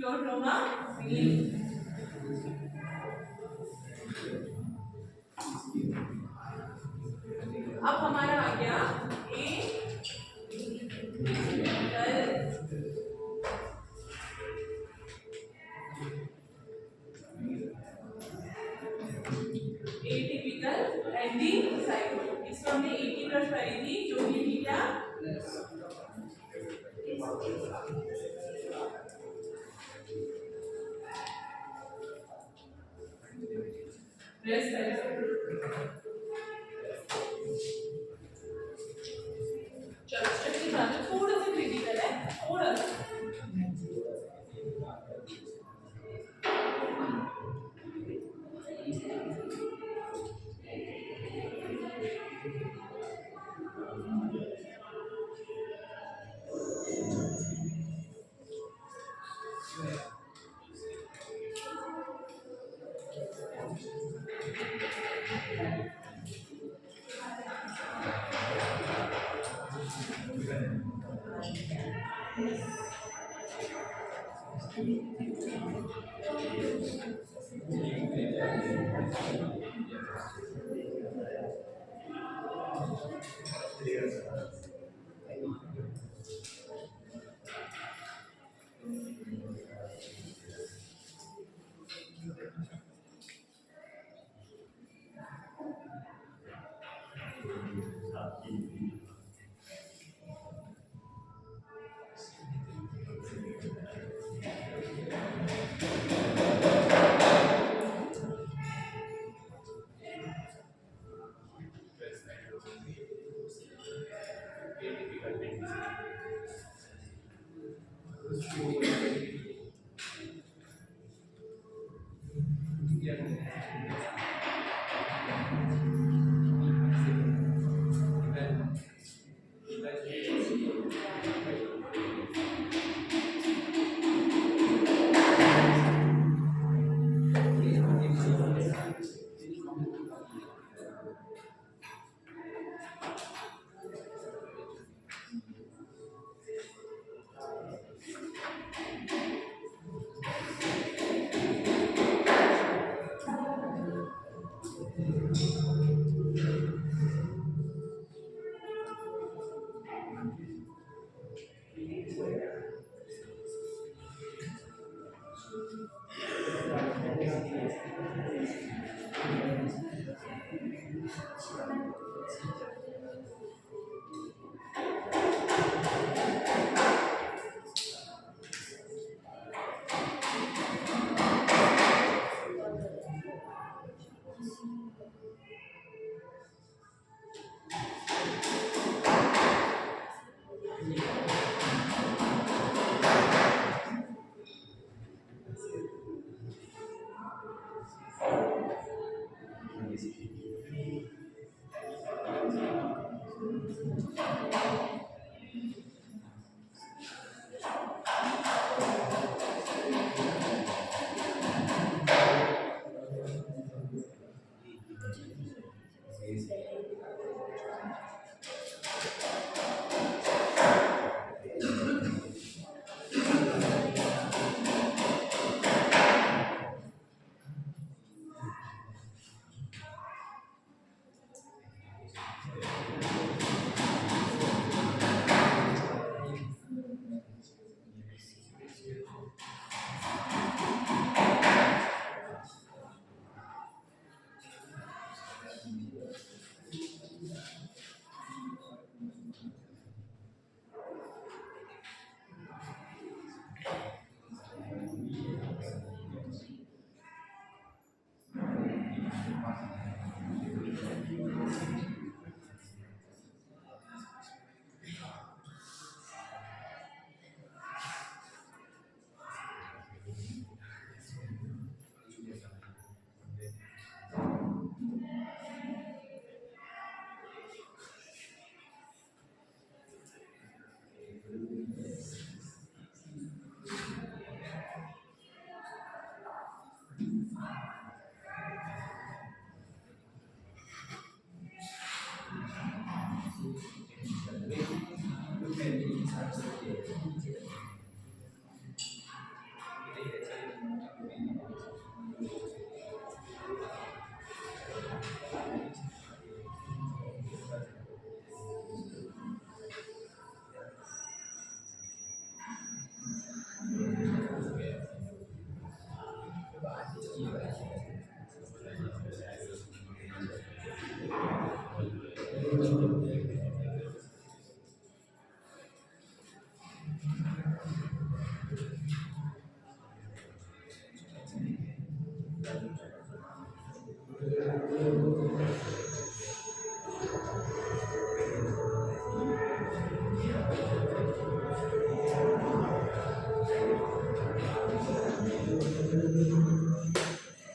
यूरोड्रोमा मिली। अब हमारा आ गया एटिपिकल एंड दी साइक्लोन। इसमें हमने एक ही प्रश्न करी थी जो कि थी क्या, रेस्ट। चलो स्ट्रक्चर बनाते थोड़ा सा क्रिटिकल है, थोड़ा सा।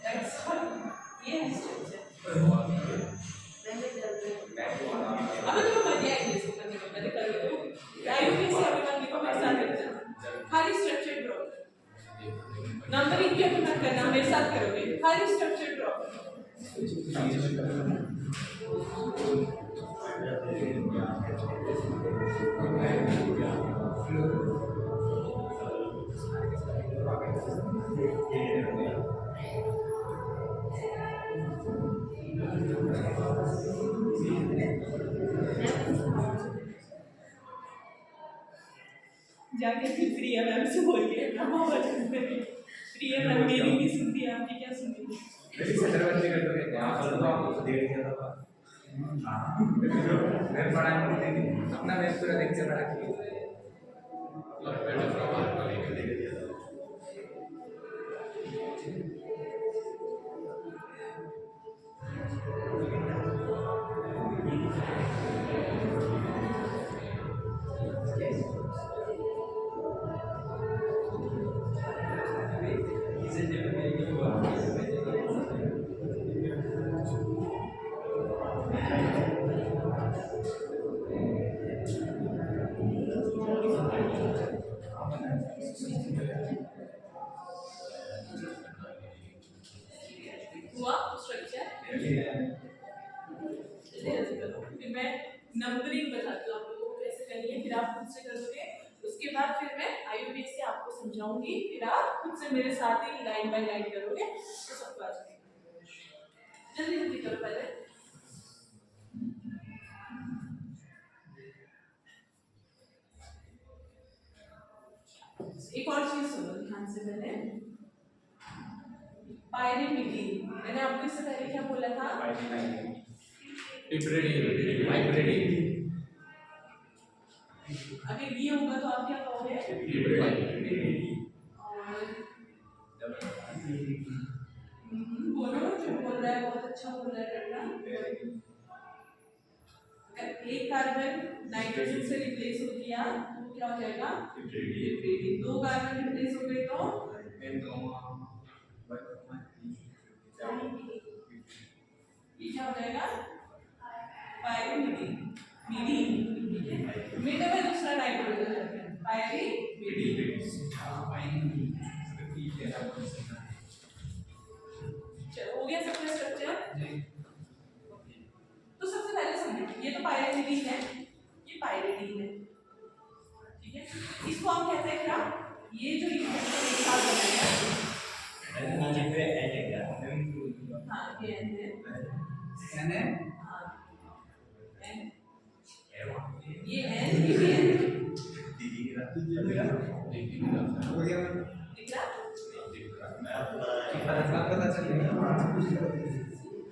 That's all. ये है स्ट्रक्चर। अबे तुम्हें मजा आएगी इसको करने में, पहले करो तो आईयूपीएसी अभिमान लिखो मेरे साथ करना, खाली स्ट्रक्चर ड्रॉ, नंबरिंग भी अभी मत करना, मेरे साथ करोगे, खाली स्ट्रक्चर ड्रॉ। जाके फिर प्रिया मैम से बोलिए ड्रामा बचपन में प्रिया मैम मेरी नहीं सुनती, आपकी क्या सुनती? मेरी सटर बच्चे कर दोगे यहाँ पर तो आपको दे दिया था। हाँ मैं पढ़ा अपना मैं पूरा लेक्चर पढ़ा के हुआ स्ट्रक्चर। फिर मैं नंबरिंग बताती हूँ आप लोगों को कैसे करनी है, फिर आप खुद से करोगे, उसके बाद फिर मैं आईयूबीएस से आपको समझाऊंगी, फिर आप खुद से मेरे साथ ही लाइन बाय लाइन करोगे तो सबको आ जाएगा। जल्दी जल्दी करो पहले। एक और चीज सुनो ध्यान से, पहले पायरेमिडी, मैंने आपको इससे पहले क्या बोला था? अगर ये होगा तो आप क्या कहोगे? बोलो जो बोल रहा है बहुत अच्छा बोल रहा है बेटा। एक कार्बन नाइट्रोजन से रिप्लेस हो गया तो क्या हो जाएगा? दो कार्बन रिप्लेस हो गए तो ये क्या हो जाएगा? पायरीमिडी। मिडी मिड में दूसरा नाइट्रोजन है, पायरीमिडी। चलो हो गया सबका स्ट्रक्चर। तो सबसे पहले समझो, ये तो पायरीमिडी है, ये पायरीडीन है, ठीक है? इसको हम कहते हैं क्या? ये जो रिएक्शन एक साथ बनेगा, हाँ ये एन है, हाँ एन, ये एन, ये भी एन, दिख रहा?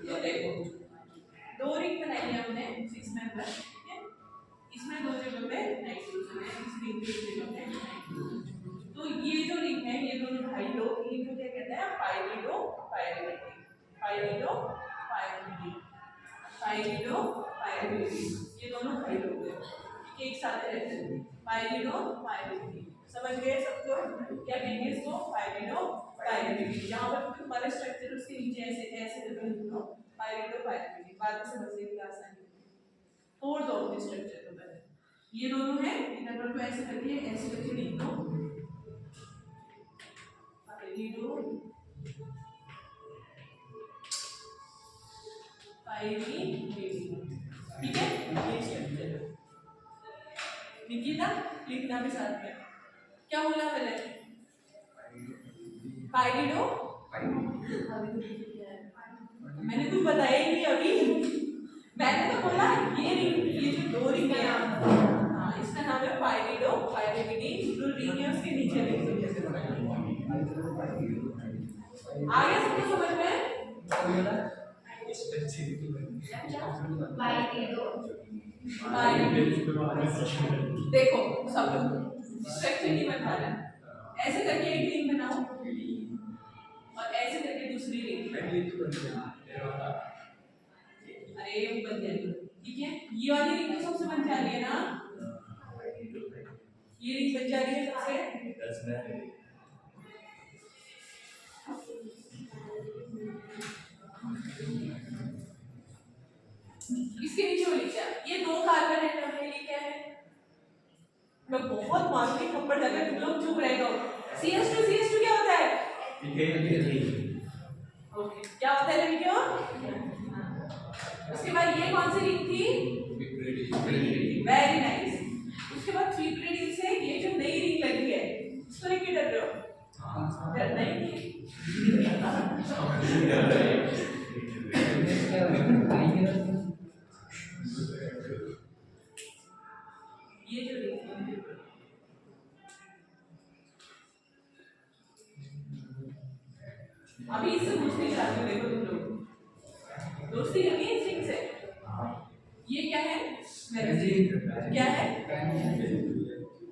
तो देखो दो रिंग बनाई है हमने 6 मेंबर, ठीक है? इसमें दो जगह पे नाइट्रोजन है, इस रिंग की जगह पे नाइट्रोजन। तो ये जो रिंग है, ये दोनों भाई लोग, इनको क्या कहते हैं? पायरिडो पायरिमिडी, पायरिडो पायरिमिडी, पायरिडो पायरिमिडी, ये दोनों भाई लोग हैं, ठीक है? एक साथ रहते हैं, पायरिडो पायरिमिडी। समझ गए सब लोग? क्या कहेंगे इसको? पायरिडो पायरिमिडी। यहाँ पर तुम्हारे स्ट्रक्चर उसके नीचे ऐसे ऐसे लिख लो, पायरिडो पायरिमिडी, बाद में समझने की आसानी है। तोड़ दो अपने स्ट्रक्चर को पहले, ये दोनों है, इधर पर को ऐसे करके ऐसे करके लिख दो, पायरिडो पायरिमिडी, ठीक है? ये स्ट्रक्चर लिखिए ना, लिखना भी साथ में। क्या बोला पहले? पाइरिडो मैंने कुछ बताया ही नहीं अभी। मैंने तो बोला ये जो दो रिंग है हाँ इसका नाम है पाइरिडो पाइरिमिडीन। जो रिंग है उसके नीचे रिंग है जैसे आगे सबको समझ में देखो सब लोग स्ट्रक्चर नहीं बता रहा ऐसे करके एक रिंग बनाओ और ऐसे करके दूसरी रिंग अरे वो बन जाएगी ठीक है। ये वाली रिंग तो सबसे बन जा रही है ना ये रिंग बन जा रही है सबसे इसके नीचे वो लिखा ये दो कार्बन एटम है ये क्या है मैं बहुत मानती थप्पड़ लगा तुम लोग चुप रह जाओ। CH2 क्या होता है ओके क्या होता है लड़कियों उसके बाद ये कौन सी रिंग थी वेरी नाइस। उसके बाद ट्रिप्रिडिन से ये जो नई रिंग लगी है उसको लेके डर रहे हो डरना ही नहीं ये जो रिंग अभी इससे पूछने चाहती हूँ देखो तुम लोग दोस्ती करनी है इस रिंग से ये क्या है क्या है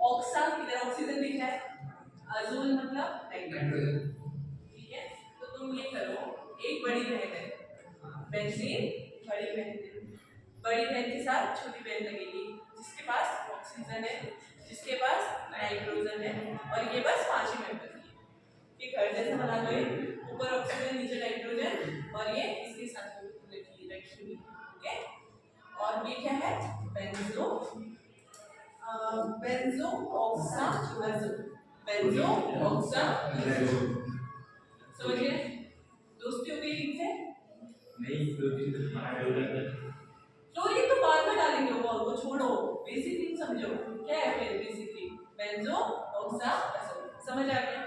ऑक्सा इधर ऑक्सीजन दिख रहा है अजोल मतलब नाइट्रोजन ठीक है। तो तुम ये करो एक बड़ी बहन है बेंजीन बड़ी बहन के साथ छोटी बहन लगेगी जिसके पास ऑक्सीजन है जिसके पास नाइट्रोजन है और ये बस 5 ही मेंबर है ये घर जैसा बना दो ऊपर ऑक्सीजन नीचे नाइट्रोजन और ये इसके साथ ठीक है। और ये क्या है बेंजो ऑक्सा समझिए दोस्ती हो गई इनसे नहीं फ्लोरीन तो बाद में डालेंगे वो छोड़ो बेसिक थिंग समझो क्या है फिर बेसिक थिंग बेंजो ऑक्सा समझ आ गया।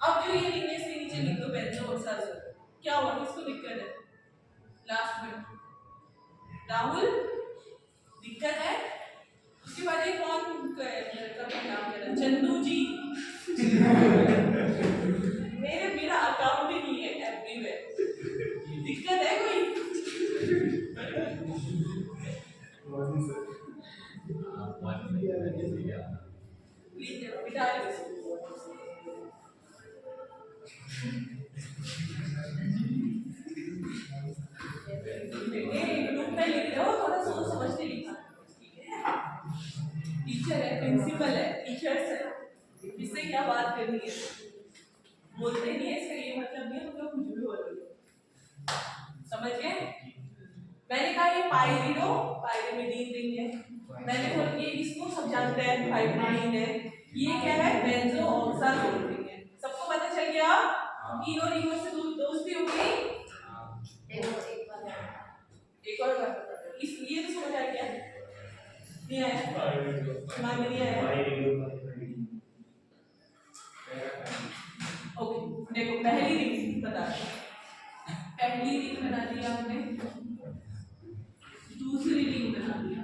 अब जो ये रिंग है इसके नीचे लिख दो बेंजो ऑक्सा क्या हुआ किसको दिक्कत है लास्ट में राहुल दिक्कत है। उसके बाद एक कौन लड़का का नाम है चंदू जी मेरा अकाउंट ही नहीं है एफबी में दिक्कत है कोई बिठा टीचर है प्रिंसिपल है टीचर्स है इससे क्या बात करनी है बोलते नहीं है इसका ये मतलब नहीं है तुम लोग कुछ भी बोलो समझ गए। मैंने कहा ये पाइरिमिडीन रिंग है मैंने बोला ये इसको सब जानते हैं पाइरिमिडीन है ये क्या है बेंजो ऑक्साजोल रिंग है सबको पता चल गया तीनों रिंगों से दोस्ती हो गई। एक और बात इसलिए तो समझ आ गया नहीं आया दिमाग में नहीं आया ओके देखो पहली रिंग बता पहली रिंग बना दिया हमने दूसरी रिंग बना दिया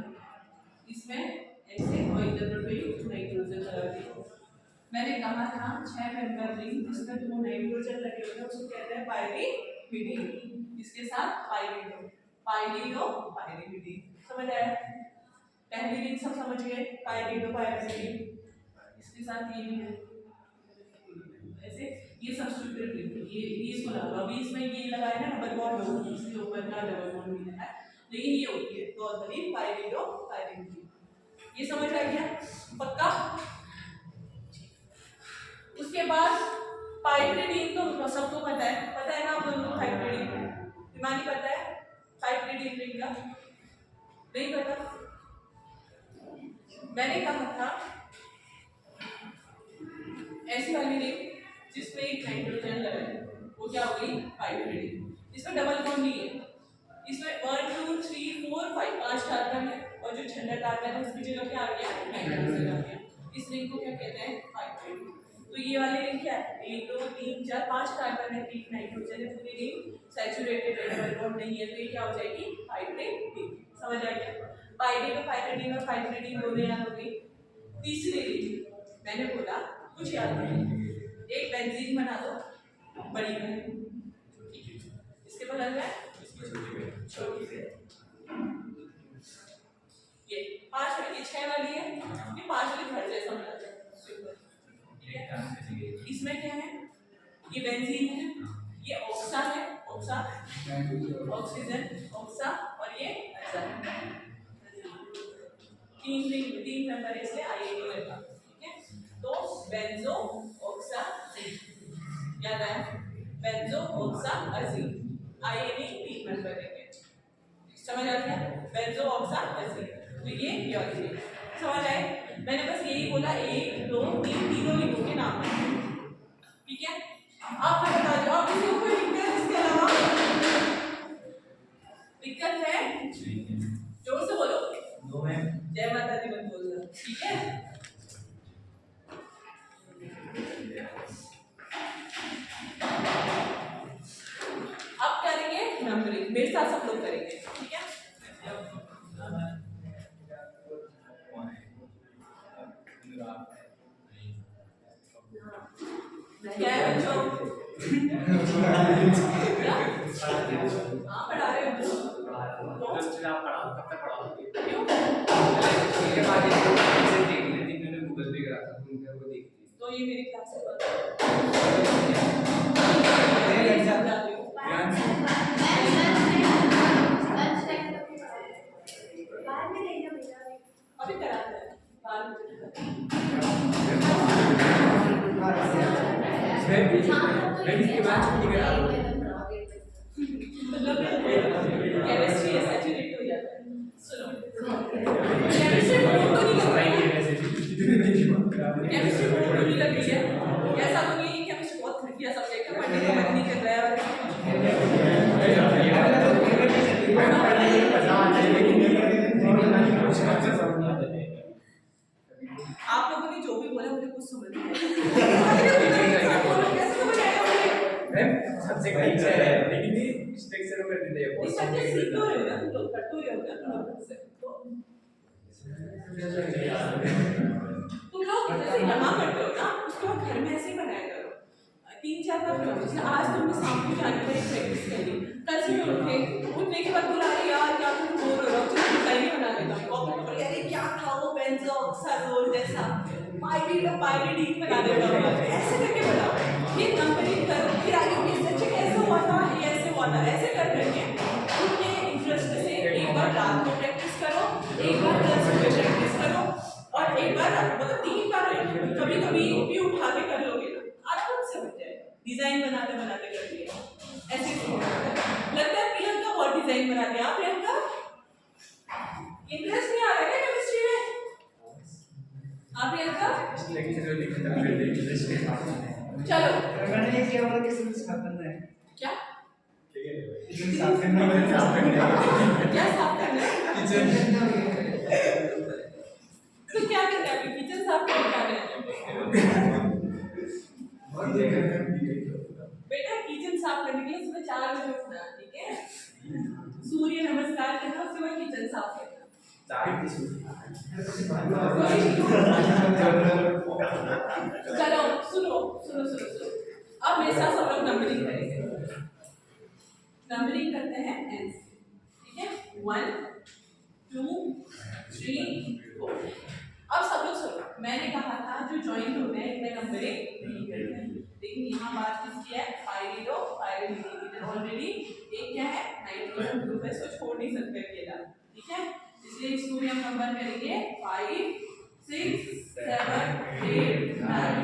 इसमें ऐसे और इधर पे नाइट्रोजन लगा दिया। मैंने कहा था 6 मेंबर रिंग जिसमें 2 नाइट्रोजन लगे होते हैं उसको कहते हैं पाइरिमिडीन इसके साथ पाइरिमिडीन समझ आया। पहली रिंग सब समझ गए पाइरिमिडीन इसके साथ ये भी है ऐसे ये सब्स्टिट्यूटेड रिंग ये इसको लगा अभी इसमें ये लगाया ना डबल बॉन्ड होगी इसके ऊपर का डबल बॉन्ड भी है लेकिन ये होती है नॉर्मली पाइरिमिडीन ये समझ आ गया पक्का। उसके बाद पाइरिमिडीन तो सबको पता है ना आप दोनों पाइरिमिडीन हिमानी पता है पाइरिमिडीन रिंग का नहीं पता। मैंने कहा था ऐसी वाली रिंग जिसमें एक नाइट्रोजन लगा है वो क्या हो गई पाइरिमिडीन इसमें डबल बॉन्ड नहीं है इसमें 1 2 3 4 5 5 कार्बन है और जो छठा कार्बन है उसकी जगह क्या आ गया नाइट्रोजन आ गया इस रिंग को क्या कहते हैं पाइरिमिडीन तो ये वाली रिंग क्या है, 1 2 3 4 5 कार्बन है, 3 नाइट्रोजन है, पूरी रिंग सैचुरेटेड है, डबल बॉन्ड नहीं है, तो ये क्या हो जाएगी हाइब्रिड रिंग। समझ आ गया। पाइरिडो तो पाइरिडिन और पाइरिडिन दोनों याद हो गई। तीसरी रिंग मैंने बोला कुछ याद नहीं, एक बेंजीन बना दो बड़ी बहन, इसके बगल में छोटी से, ये 5 वाली, ये 6 वाली है, ये 5 वाली घर जैसा बना दो। इसमें क्या है, ये बेंजीन है, ये ऑक्सा है, ऑक्सा ऑक्सीजन ऑक्सा, और ये तीन नंबर है इसलिए आईएनओ रहेगा। ठीक है, तो बेंजो ऑक्सा याद आया, बेंजो ऑक्सा अजीम आईएनए 3 नंबर है। समझ आ गया, बेंजो ऑक्सा अजीम, तो ये योजिन। समझ आए, मैंने बस यही बोला 1 2 3 तीनों लिखों के नाम। ठीक है, आप बता दो, आप किसी को कोई दिक्कत है इसके अलावा? दिक्कत है? जोर से बोलो। दो में जय माता दी मत बोलना, ठीक है। अब करेंगे नंबरिंग, मेरे साथ सब लोग करेंगे, ठीक है। क्या है बच्चों? हाँ पढ़ा रहे हो, क्यों? तो ये मेरी क्लास है, अभी कराते हैं केमिस्ट्री सैचुरेट हो जाता है। सुनो, केमिस्ट्री बोर्ड तो नहीं लग रही है, केमिस्ट्री बोर्ड नहीं लग रही है, ऐसा तो नहीं है केमिस्ट्री बहुत घटिया सब्जेक्ट है, पढ़ने का मन नहीं कर रहा है। आप लोगों ने जो भी बोला मुझे कुछ समझ नहीं आया। सब्जेक्ट अच्छा है लेकिन मिस्टेक से कर देते हैं। इस सब्जेक्ट सीख तो रहे हो ना तुम लोग, कर तो रहे हो ना तुम लोग, जैसे यहाँ करते हो ना उसको घर में ऐसे ही बनाया करो, 3 4 बार करो। जैसे आज तुमने सामने जाने का प्रैक्टिस करी, कल से उठने के बाद बोला अरे यार क्या तुम बोर हो रहा हो, चलो डिजाइन बना लेता हूँ, कॉपी पर अरे क्या था वो बेंजोक्साजोल जैसा पाइरिडीन बना देता हूँ, ऐसे करके बनाओ, फिर नंबरिंग करो, फिर आगे ये सच कैसे हुआ था, ये ऐसे हुआ था, ऐसे कर करके उनके इंटरेस्ट से एक बार रात को प्रैक्टिस करो, एक बार कल सुबह प्रैक्टिस करो, और एक बार मतलब 3 बार कभी कभी भी उठा के कर लोगे ना आराम से बन जाएगा। डिजाइन बनाते बनाते कर लिया ऐसे लगता है। प्रियंका बहुत डिजाइन बनाते हैं, प्रियंका इंटरेस्ट नहीं आ रहा है केमिस्ट्री में? आप प्रियंका चलो क्या क्या साफ करना है? तो क्या करना है, किचन साफ करना है बेटा, किचन साफ करने के लिए सुबह 4 बजे उठना, ठीक है, सूर्य नमस्कार करना, उसके बाद किचन साफ करना। चलो सुनो सुनो सुनो सुनो, अब मेरे साथ सब लोग नंबरिंग करेंगे, नंबरिंग करते हैं एन से, ठीक है, 1 2 3 4। अब सब लोग सुनो, मैंने कहा था जो ज्वाइंट होते हैं इनमें नंबरिंग नहीं करते हैं, लेकिन यहाँ बात किसकी है, पाइरिडो पाइरिडीन, ऑलरेडी एक क्या है नाइट्रोजन ग्रुप है, इसको छोड़ नहीं सकते अकेला, ठीक है, इसलिए इसको भी हम नंबर करेंगे 5 6 7 8 9,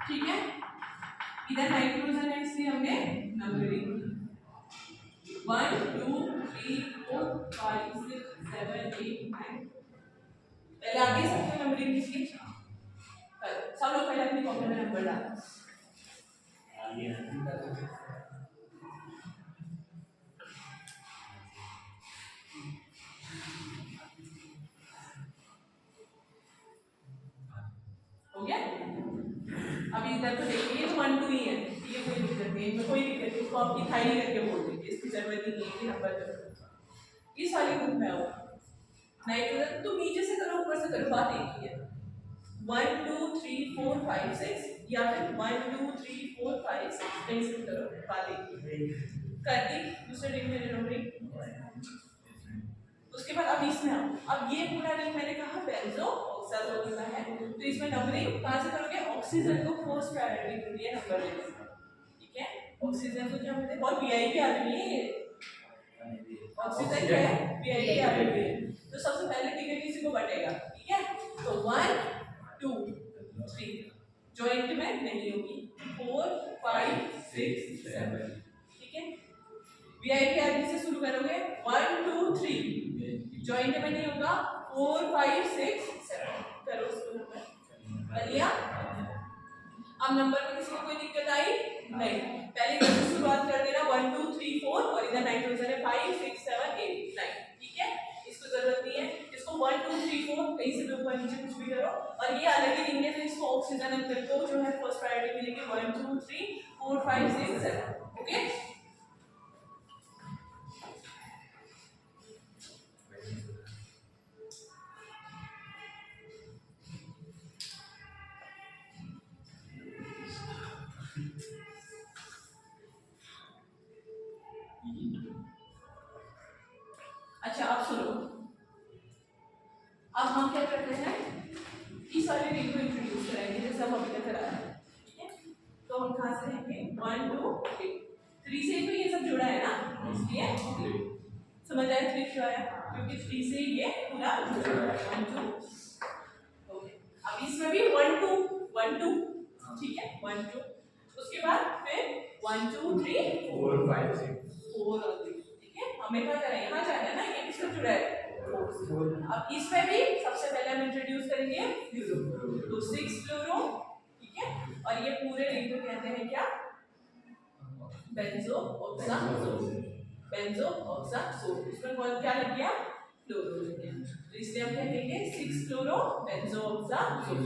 ठीक है। इधर नाइट्रोजन है इसलिए हमने नंबरिंग 1 2 3 4 5 6 7 8 9। पहले आगे सबसे नंबरिंग किसकी, सब लोग पहले अपनी कॉपी में नंबर डालो। इधर तो देखिए ये तो 1 2 ही है, ये कोई दिक्कत नहीं है, कोई दिक्कत नहीं, इसको आप इथाइल करके बोल दीजिए, इसकी जरूरत ही नहीं है कि नंबर करो। इस वाले ग्रुप में आओ नाइट्रोजन, तो नीचे से करो ऊपर से करो, बात एक ही है। 1 2 3 4 5 6 या फिर 1 2 3 4 5 6 कहीं से करो, बात एक ही कर दी। दूसरे रिंग में नंबरिंग, उसके बाद अब इसमें आओ, अब ये पूरा रिंग मैंने कहा बेंजो ऑक्साजोल का है, तो इसमें नंबरिंग कहां से करोगे, ऑक्सीजन को फर्स्ट प्रायोरिटी के लिए नंबर देना, ठीक है। ऑक्सीजन को क्या बोलते हैं, और वीआईपी आ रही है, ऑक्सीजन क्या है, वीआईपी आ रही है, तो सबसे पहले टिकट किसी को बटेगा, ठीक है। तो 1 2 3 जॉइंट में नहीं होगी, 4 5 6 7, ठीक है। वीआईपी आरबी से शुरू करोगे, 1 2 3 जॉइंट में नहीं होगा, 4 5 6 7 करो उसको नंबर कर लिया। अब नंबर में किसी को कोई दिक्कत आई नहीं, पहले कैसे शुरुआत कर देना, 1 2 3 4 और इधर नाइट्रोजन है 5 6 7 8 9, ठीक है। इसको जरूरत नहीं है, इसको 1 2 3 4 कहीं से भी ऊपर नीचे कुछ भी करो, और ये अलग ही रिंग है, तो इसको ऑक्सीजन अंदर को जो है फर्स्ट प्रायोरिटी मिलेगी, 1 2 3 4 5 6 7, ओके। अच्छा अब सुनो, अब हम क्या करते हैं, इस वाले रिंग को इंट्रोड्यूस करेंगे जैसे हम अभी तक कराया है, ठीक है। तो हम कहां से लेंगे, 1 2 3 से तो ये सब जुड़ा है ना, इसलिए समझ आया 3 क्यों आया, क्योंकि 3 से ये पूरा जुड़ा है, 1 2, ओके। अब इसमें भी 1 2 1 2, ठीक है, 1 2, उसके बाद फिर 1 2 3 4 5 6 4 और 3, ठीक है। हमें क्या करना है, यहाँ जाना है ना, ये किससे जुड़ा है, 4। अब इसमें भी सबसे पहले हम इंट्रोड्यूस करेंगे फ्लोरो, तो 6 फ्लोरो, ठीक है। और ये पूरे रिंग को कहते हैं क्या, बेंजो ऑक्साजोल, बेंजो ऑक्साजोल, इसमें कौन क्या लग गया, फ्लोरो लग गया, तो इसलिए हम क्या कहेंगे 6 फ्लोरो बेंजो ऑक्साजोल,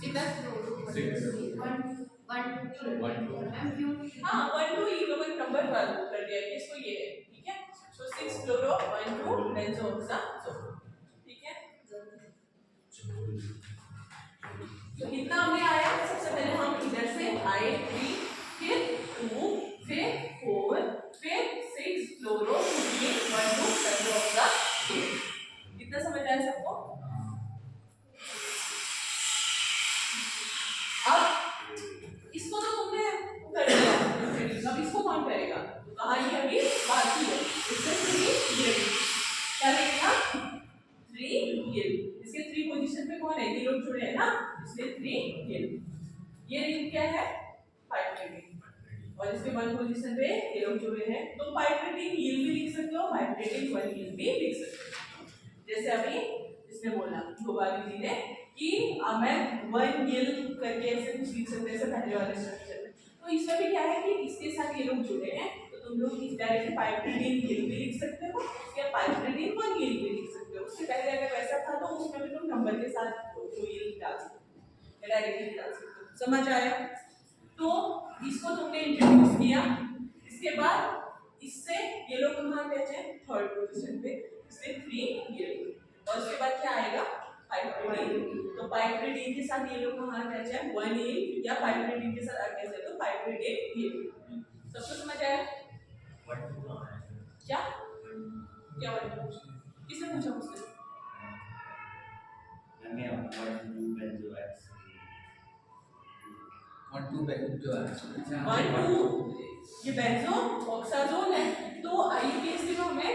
इतना फ्लोरो 6 1 2 हाँ 1 2 ये लोगों ने नंबर कर दिया है, इसको ये है, ठीक है। तो 6 फ्लोरो 1 2 बेंजो ऑक्साजोल, ठीक है। तो इतना हमने आया, सबसे पहले हम इधर से आए 3 फिर 2 फिर 4 फिर 6 फ्लोरो 1 2 बेंजो ऑक्साजोल, इतना समझ आया सबको। अब इसको तो तुमने कर दिया, अब इसको कौन करेगा, तो कहा ये अभी बाकी है, इससे 3 ये क्या लगेगा 3 ये, इसके 3 पोजीशन पे कौन है, ये लोग जुड़े हैं ना, इसलिए 3 ये रिंग क्या है, पाइपरेटिन, और इसके 1 पोजीशन पे ये लोग जुड़े हैं, तो पाइपरेटिन हील भी लिख सकते हो, पाइपरेटिन 1 हील भी लिख सकते हो, जैसे अभी इसने बोला गोपाली जी ने कि मैं 1 गिल करके ऐसे कुछ लिख सकते हैं, पहले वाले स्ट्रक्चर में। तो इसमें भी क्या है कि इसके साथ ये लोग जुड़े हैं, तो तुम लोग इस डायरेक्ट पाइपरेटिन गिल भी लिख सकते हो या पाइपरेटिन 1 गिल भी लिख सकते हो। उससे पहले अगर वैसा था तो उसमें भी तुम नंबर के साथ गिल डाल सकते हो या डायरेक्टली डाल सकते हो, समझ आया। तो इसको तुमने इंट्रोड्यूस किया, इसके बाद इससे ये लोग कहाँ पहुंचे, थर्ड पोजीशन पे, इससे 3 गिल, और उसके बाद क्या आएगा पाइपरेटिन, तो पाइपरेटिन के साथ ये लोग कहाँ अटैच है 1 ईल, या पाइपरेटिन के साथ अटैच है तो पाइपरेटिन ईल, सबको समझ आया क्या, क्या किसने पूछा मुझसे, हमें 1 2 बेंजो एक्स 1 2 बेंजो एक्स 1 2 ये बेंजो ऑक्साजोल है, तो आईयूपीएससी में हमें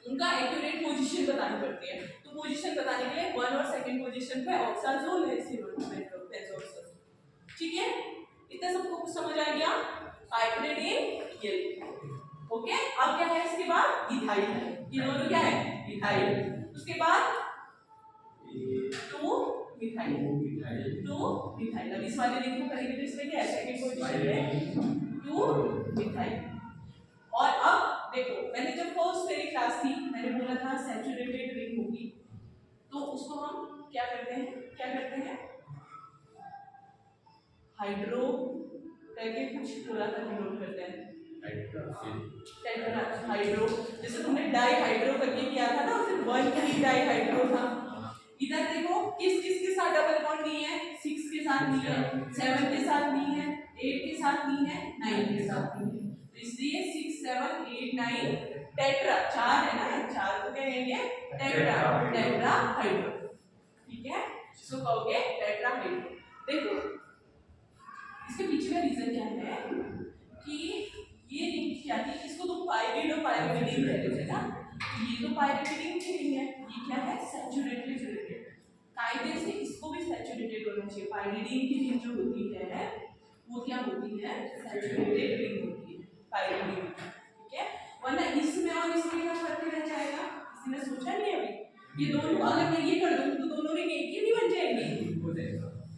उनका एक्यूरेट पोजीशन बतानी पड़ती है, तो पोजीशन बताने के लिए 1 और सेकंड पोजीशन पे ऑक्साजोल है, इसलिए बेंजोऑक्साजोल, ठीक है। इतना सबको कुछ समझ आ गया, पाइपरेटिन ये, ओके। अब क्या है इसके बाद इथाइल है, ये दोनों क्या है इथाइल, उसके बाद 2 मिथाइल 2 मिथाइल, अब इस वाले रिंग को करेंगे तो इसमें क्या है सेकंड पोजीशन पे 2 मिथाइल। और अब देखो मैंने जब फर्स्ट मेरी क्लास थी मैंने बोला था सैचुरेटेड रिंग होगी, तो उसको हम क्या करते हैं हाइड्रो करके कुछ थोड़ा सा डिनोट करते हैं। टेट्रा हाइड्रो, जैसे तुमने डाई हाइड्रो करके किया था ना, फिर 1,3 डाई हाइड्रो था। इधर देखो किस किस के साथ डबल बॉन्ड नहीं है, 6 के साथ नहीं है, 7 के साथ नहीं है, 8 के साथ नहीं है, 9 के साथ नहीं है। तो इसलिए 6, 7, 8, 9 टेट्रा, 4 है ना, 4 को क्या कहेंगे? Tetra, tetra hydro. ठीक है, इसको कहोगे टेट्रा हाइड्रो। देखो इसके पीछे का रीजन क्या है कि ये रिंग क्या थी, इसको तुम पाइरिड और पाइरिडिन कहते थे ना, तो ये तो पाइरिडिन की रिंग है, ये क्या है? सैचुरेटेड रिंग है। कायदे से इसको भी सैचुरेटेड होना चाहिए। पाइरिडिन की रिंग जो होती है वो क्या होती है? सैचुरेटेड रिंग होती है पाइरिडिन। ठीक है, वरना इसमें और इसमें क्या फर्क रह जाएगा? किसी ने सोचा नहीं अभी? ये दोनों अगर मैं ये कर दूं तो दोनों रिंग एक ही नहीं बन जाएंगी?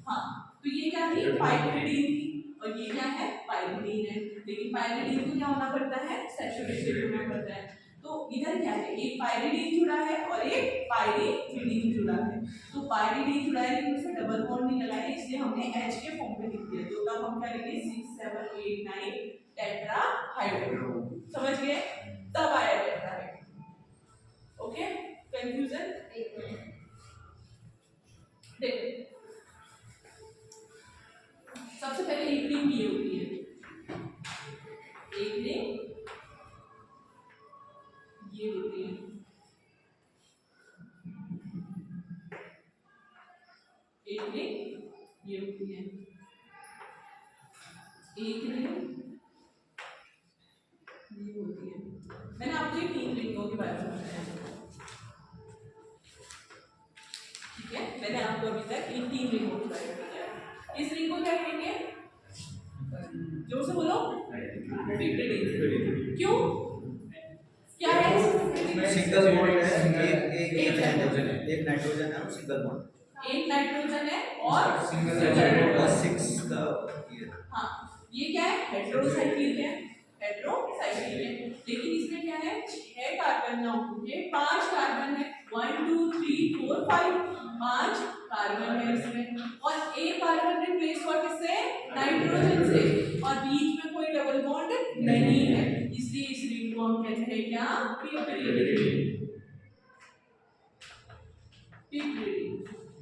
हाँ, तो ये क्या थी? पाइरिडिन थी, और ये क्या है? पाइरिडिन है। लेकिन पाइरिडिन को क्या होना पड़ता है? सैचुरेटेड होना पड़ता है। तो इधर क्या है? एक पाइरिडिन जुड़ा है और एक पाइरिमिडीन जुड़ा है। तो पाइरिडिन जुड़ा है लेकिन उसमें डबल बॉन्ड नहीं लगा है, इसलिए हमने H के फॉर्म में लिख दिया। तो तब हम क्या लिखेंगे? 6, 7, 8, 9 टेट्रा हाइड्रो। समझ गए? तब आया टेट्रा हाइड्रो। Okay, confusion? देखो सबसे पहले एक रिंग ये होती है, एक रिंग ये होती है, एक रिंग ये होती है, एक रिंग ये होती है। मैंने आपको ये 3 रिंगों के बारे में बताया, ठीक है? मैंने आपको अभी तक इन 3 रिंगों के बारे में बताया। इस रिंग को क्या कहेंगे? जोर से बोलो। पिप्रिडिन। क्यों? क्या है? सिंगल बॉन्ड है, एक नाइट्रोजन है और सिंगल बॉन्ड, एक नाइट्रोजन है और सिंगल और 6 का ये। हाँ, ये क्या है? हेटेरोसाइक्लिक है, हेटेरोसाइक्लिक है। लेकिन इसमें क्या है? 6 कार्बन ना होंगे, 5 कार्बन है। 1 2 3 4 5 5 कार्बन है इसमें, और एक कार्बन रिप्लेस हुआ किससे? नाइट्रोजन से, और बीच में कोई डबल बॉन्ड नहीं है, इसलिए इस रिंग को हम कहते हैं क्या? पिप्रिडिन। पिप्रिडिन।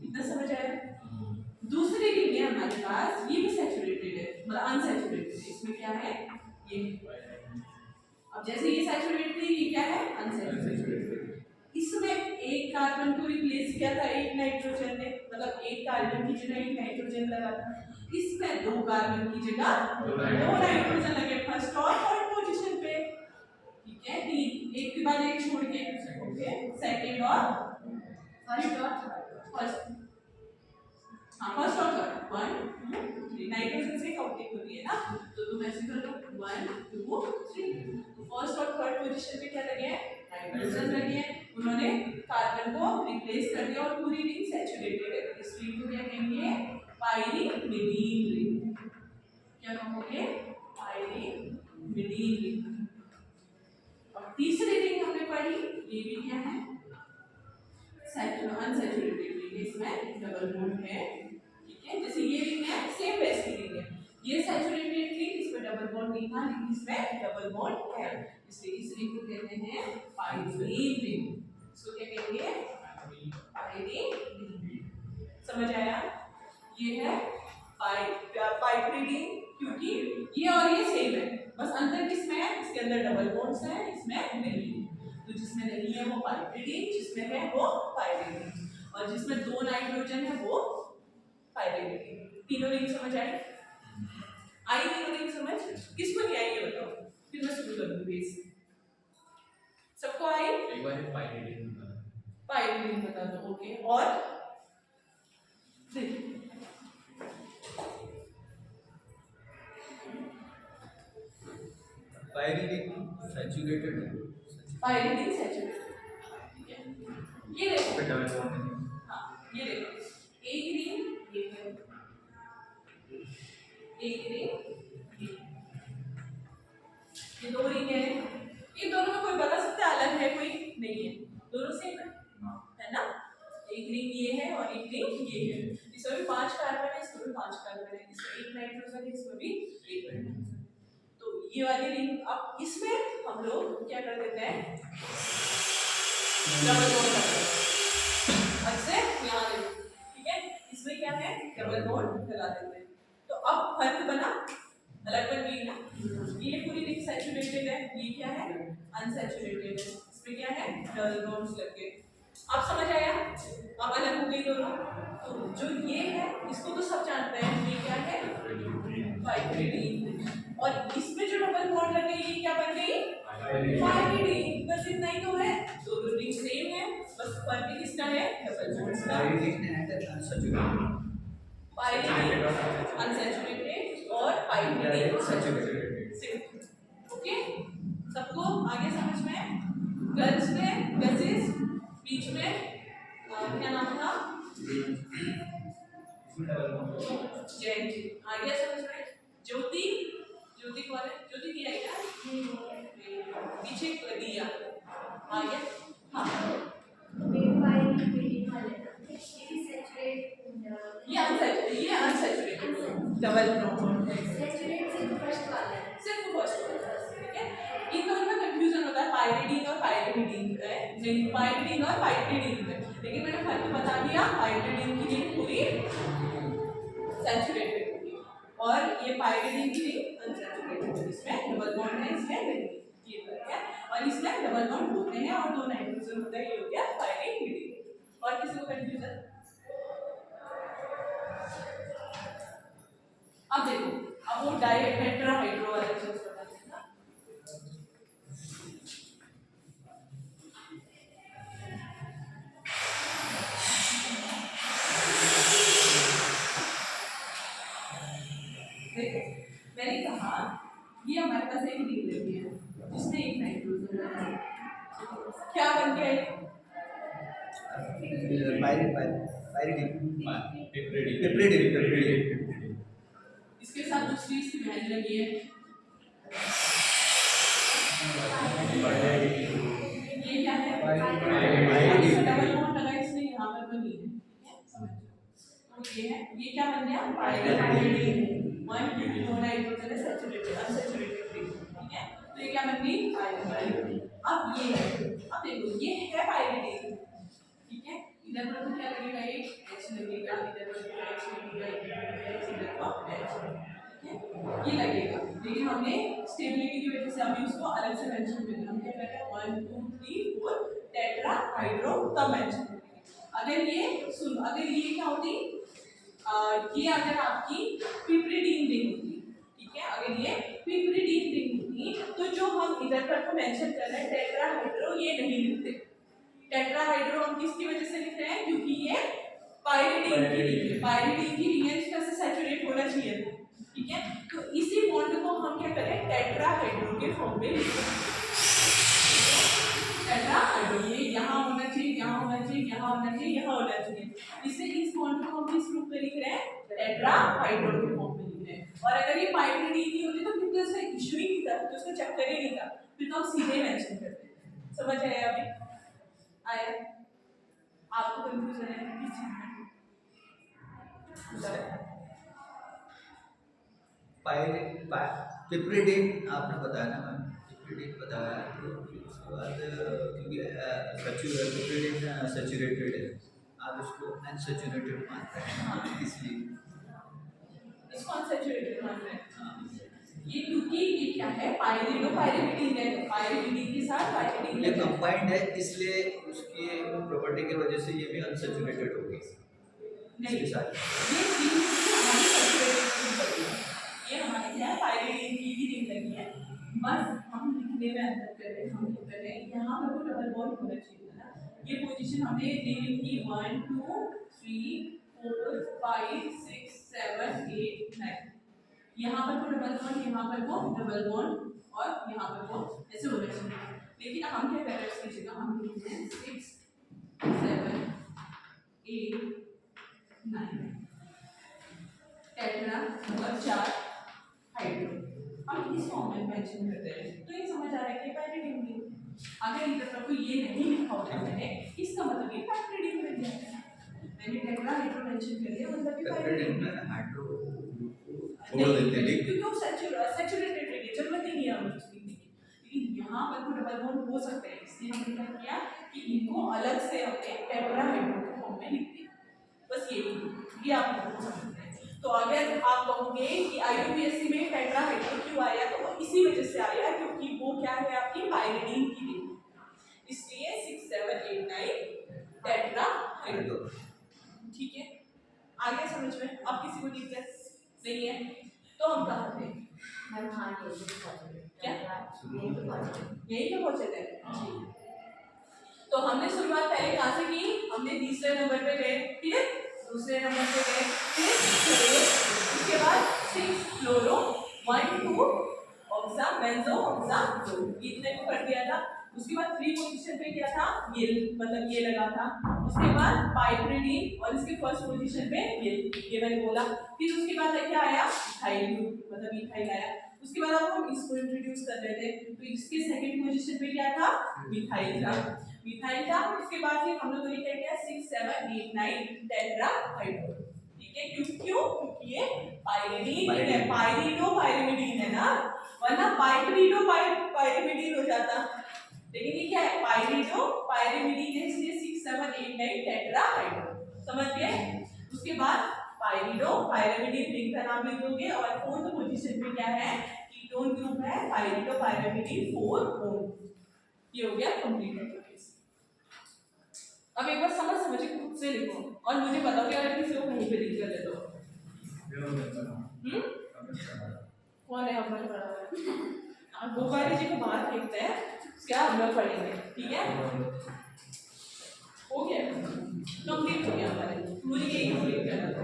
इतना समझ आया? दूसरी रिंग है हमारे पास, ये भी सैचुरेटेड है, मतलब अनसैचुरेटेड है। इसमें क्या है? ये अब जैसे ये सैचुरेटेड है, ये क्या है? अनसैचुरेटेड। इसमें एक कार्बन को रिप्लेस किया था एक नाइट्रोजन ने, मतलब एक कार्बन की जगह एक नाइट्रोजन लगा था। इसमें 2 कार्बन की जगह 2 नाइट्रोजन लगे, फर्स्ट और थर्ड पोजीशन पे। ठीक है, 3 एक के बाद एक छोड़ के, ओके, सेकंड और फर्स्ट और फर्स्ट, हाँ फर्स्ट और थर्ड, 1 2 3 नाइट्रोजन से काउंटिंग होती है ना, तो तुम ऐसे कर लो 1 2 3। तो फर्स्ट और थर्ड पोजीशन पे क्या लगे हैं? नाइट्रोजन लगे हैं। उन्होंने कार्बन को रिप्लेस कर दिया और पूरी रिंग सैचुरेटेड है। इस रिंग को क्या कहेंगे? Pyrimidine ring. क्या कहोगे? Pyrimidine ring. और तीसरी रिंग हमने पढ़ी, ये भी क्या है? अनसैचुरेटेड रिंग, इसमें डबल बॉन्ड है। ठीक है, जैसे ये रिंग है, सेम वैसी रिंग है, ये सैचुरेटेड थी, इसमें डबल बॉन्ड नहीं था, लेकिन इसमें डबल बॉन्ड है, इसलिए इस रिंग को कहते हैं पाइरिमिडीन रिंग। इसको क्या कहेंगे? पाइरिमिडीन। समझ आया? ये है पाइरिमिडीन, क्योंकि ये और ये सेम है, बस अंतर किसमें है? इसके अंदर डबल बॉन्ड्स हैं, इसमें नहीं है। तो जिसमें नहीं है वो पाइरिमिडीन, जिसमें है वो पाइरिमिडीन, और जिसमें 2 नाइट्रोजन है वो पाइरिमिडीन। तीनों रिंग समझ आई? आई तीनों रिंग समझ? किसको नहीं आई ये बताओ, फिर मैं शुरू कर दूं बेस। सबको आई? एक बार पाइरिडिन पाइरिमिडीन बता दो, ओके। और देखिए पाइरिडिन सैचुरेटेड है, पाइरिमिडीन सैचुरेटेड, ठीक है? ये देखो, डबल बॉन्ड हाँ ये देखो, एक रिंग ये है, एक रिंग ये 2 रिंग है। इन दोनों में कोई बता सकता है अलग है? कोई नहीं है, दोनों सेम है ना? एक रिंग ये है और एक रिंग ये है। इसमें भी 5 कार्बन है, इसमें भी 5 कार्बन है, इसमें एक नाइट्रोजन नाइट्रोजन है, इसमें भी एक नाइट्रोजन। तो ये वाली रिंग, अब इसमें हम लोग क्या कर देते हैं, डबल बॉन्ड कर देते हैं। अच्छे यहाँ देखो, ठीक है, इसमें क्या है, डबल बॉन्ड लगा देते हैं। तो अब फर्क बना, अलग बन गई ना। ये पूरी रिंग सैचुरेटेड है, ये क्या है, अनसैचुरेटेड है, इसमें क्या है, डबल बॉन्ड्स लग गए। अब समझ आया, अब अलग हो गई दोनों। तो जो ये है इसको तो सब जानते हैं, ये क्या है, पाइरिडीन, और इसमें जो डबल बॉन्ड लग गई, ये क्या बन गई, पाइरिडीन। बस इतना ही तो है, दोनों रिंग सेम है, बस फर्क किसका है, डबल बॉन्ड्स का। पाइरिडीन अनसैचुरेटेड और पाइरिडीन सैचुरेटेड। ओके, सबको आगे समझ में, गर्ल्स में गैसेस, बीच में क्या नाम था, जयंती, आ गया समझ में। ज्योति, ज्योति कौन है, ज्योति दिया है क्या, पीछे दिया, आ गया, हाँ ये अनसैचुरेटेड डबल बॉन्ड है, सिर्फ फर्स्ट वाला, ठीक है। इन दोनों में कंफ्यूजन होता है, पाइरिडीन और पाइरिडीन है, नहीं पाइरिडीन और पाइरिडीन है, लेकिन मैंने फर्क बता दिया, पाइरिडीन की रिंग पूरी सैचुरेटेड होगी और ये पाइरिडीन की रिंग अनसैचुरेटेड होगी, इसमें डबल बॉन्ड है, इसमें नहीं, ये फर्क है। और इसमें डबल बॉन्ड होते हैं और दो नाइट्रोजन होता है, ये हो गया पाइरिडीन। और किसी को कंफ्यूजन, अब देखो, अब वो टेट्राहाइड्रो वाला चीज बता देना। देखो, मैंने कहा ये हमारे पास एक रिंग लगी है जिसमें एक नाइट्रोजन है, क्या बन गया ये, इसके साथ दूसरी इसकी बहन लगी है, ये क्या है, डबल बॉन्ड लगा इसने यहाँ पर बनी है, तो ये है, ये क्या बन गया, पाइरिडीन, वन दो नाइट्रोजन है, सैचुरेटेड अनसैचुरेटेड रिंग, ठीक है। तो ये क्या बन गई, पाइरिडीन। अब ये है, अब देखो ये है पाइरिडीन, ठीक है, इधर पर तो क्या लगेगा, एक H लगेगा, इधर पर H लगेगा, इधर पर H, ये लगेगा, लेकिन हमने स्टेबिलिटी की वजह से अभी उसको अलग से मेंशन कर दिया, हम क्या कर रहे हैं 1 2 3 4 टेट्राहाइड्रो तब मेंशन करेंगे। अगर ये सुन, अगर ये क्या होती, ये अगर आपकी पिपरिडीन रिंग होती, ठीक है, अगर ये पिपरिडीन रिंग होती तो जो हम इधर पर तो मेंशन कर रहे हैं टेट्राहाइड्रो, ये नहीं लिखते। टेट्राहाइड्रो हम किसकी वजह से लिख रहे हैं, क्योंकि ये पाइरिडीन की रिंग है, पाइरिडीन की रिंग है, इसका से सैचुरेट होना चाहिए, ठीक है। तो इसी बॉन्ड को हम क्या करें, टेट्राहाइड्रो के फॉर्म में लिखें, टेट्राहाइड्रो, ये यहाँ होना चाहिए, यहाँ होना चाहिए, यहाँ होना चाहिए, यहाँ होना चाहिए, इससे इस बॉन्ड को हम किस रूप में लिख रहे हैं, टेट्राहाइड्रो के फॉर्म में लिख रहे हैं। और अगर ये पाइरिडीन की होती तो फिर तो इसका इशू ही नहीं था, तो उसका चक्कर ही नहीं था, फिर तो हम सीधे मेंशन करते। समझ आया, अभी आया, आपको कंफ्यूजन है किस चीज में, पिपरिडीन आपने बताया ना मैम, पिपरिडीन बताया, तो उसके बाद क्योंकि पिपरिडीन सैचुरेटेड है, आप उसको अनसैचुरेटेड मानते हैं, इसलिए इसको अनसैचुरेटेड मान रहे हैं, ये क्योंकि ये क्या है, पाइरिडो पाइरिडीन है, पाइरिडीन के साथ पाइरिडीन ये कंबाइंड है, इसलिए उसकी प्रॉपर्टी की वजह से ये भी अनसैचुरेटेड होगी। नहीं, इसके साथ ये रिंग हमारी सैचुरेटेड रिंग लगी है, ये हमारी क्या है, पाइरिडीन की भी रिंग लगी है, बस हम लिखने में अंतर कर रहे हैं, हम लिख रहे हैं यहाँ पर वो डबल बॉन्ड होना चाहिए ना, ये पोजीशन हमने ले ली थी 1 2 3 4 5 6 7 8 9, यहाँ पर वो डबल बॉन्ड, यहाँ पर वो डबल बॉन्ड और यहाँ पर वो ऐसे होना चाहिए, लेकिन हम क्या कर रहे हैं, इसकी जगह हम लिखते हैं 6 7 8 9 टेट्रा और 4 हाइड्रो, हम इस फॉर्म में मेंशन करते हैं, तो ये समझ आ रहा है कि पाइरिडीन रिंग। अगर इधर पर कोई ये नहीं लिखा होता मैंने, इसका मतलब ये पाइरिडीन बन जाता है, मैंने टेट्राहाइड्रो मेंशन कर दिया, मतलब कि पाइरिडीन हाइड्रो छोड़ देते हैं, क्योंकि वो सैचुरेटेड है, जरूरत ही नहीं है हमें उसकी। लेकिन यहाँ पर तो डबल बॉन्ड हो सकते हैं, इसलिए हमने क्या किया कि इनको अलग से हमने टेट्राहाइड्रो के फॉर्म में लिख दिया। बस ये आप लोग समझते हैं। तो अगर आप कहोगे कि IUPAC में टेट्राहाइड्रो क्यों आया, तो वो इसी वजह से आया क्योंकि वो क्या है आपकी पायरिडीन की रिंग, इसलिए 6 7 8 9 टेट्राहाइड्रो। ठीक है, आगे समझ में? अब किसी को दिक्कत नहीं है तो हम कहाँ थे? क्या यही तो पहुंचे थे। तो हमने शुरुआत पहले कहाँ से की? हमने तीसरे नंबर पे गए, ठीक है, दूसरे नंबर पे गए, फिर उसके बाद 6 फ्लोरो 1 2 ऑक्सा बेंजो ऑक्सा 2 इतने को कर दिया था। उसके बाद 3 पोजीशन पे क्या था? ये मतलब ये लगा था। उसके बाद पाइपरिडीन और इसके फर्स्ट पोजीशन पे ये मैंने बोला। फिर उसके बाद क्या आया? इथाइल ग्रुप, मतलब इथाइल आया। उसके बाद अब हम इसको इंट्रोड्यूस कर रहे थे, तो इसके सेकंड पोजीशन पे क्या था? मिथाइल था। मिथाइल था। उसके बाद फिर हम लोगों ने क्या किया? 6 7 8 9 टेट्राहाइड्रो। ठीक है, क्योंकि ये पाइरिडीन है, पाइरिडो पाइरिमिडीन है ना, वरना पाइरिडो पाइरिमिडीन हो जाता। लेकिन ये क्या है? पाइरिडो पाइरिमिडीन है, इसलिए 6 7 8 9 टेट्राहाइड्रो। समझ गए? उसके बाद पाइरिडो पाइरिमिडीन रिंग का नाम लिख दोगे और फोर्थ पोजीशन पे क्या है? कीटोन ग्रुप है, पाइरिडो पाइरिमिडीन 4 वन। ये हो गया कंप्लीट। अब एक बार समझ के खुद से लिखो और मुझे बताओ कि अगर किसी को कहीं पे दिक्कत है तो कौन है हमारे बराबर? आप गोपाली जी को बाहर फेंकते हैं, क्या हम लोग पढ़ेंगे, ठीक है? हो गया, कंप्लीट हो गया हमारे, मुझे यही कंप्लीट करना था।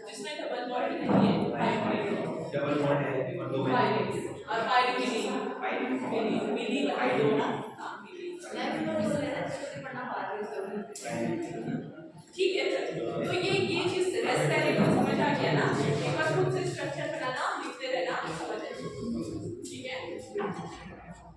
जिसमें डबल बॉन्ड नहीं है, डबल बॉन्ड है और दो और पाइरिडीन दो ना, ठीक है। तो ये चीज रेस्ट पहले को समझ आ गया ना। एक बार खुद से स्ट्रक्चर बनाना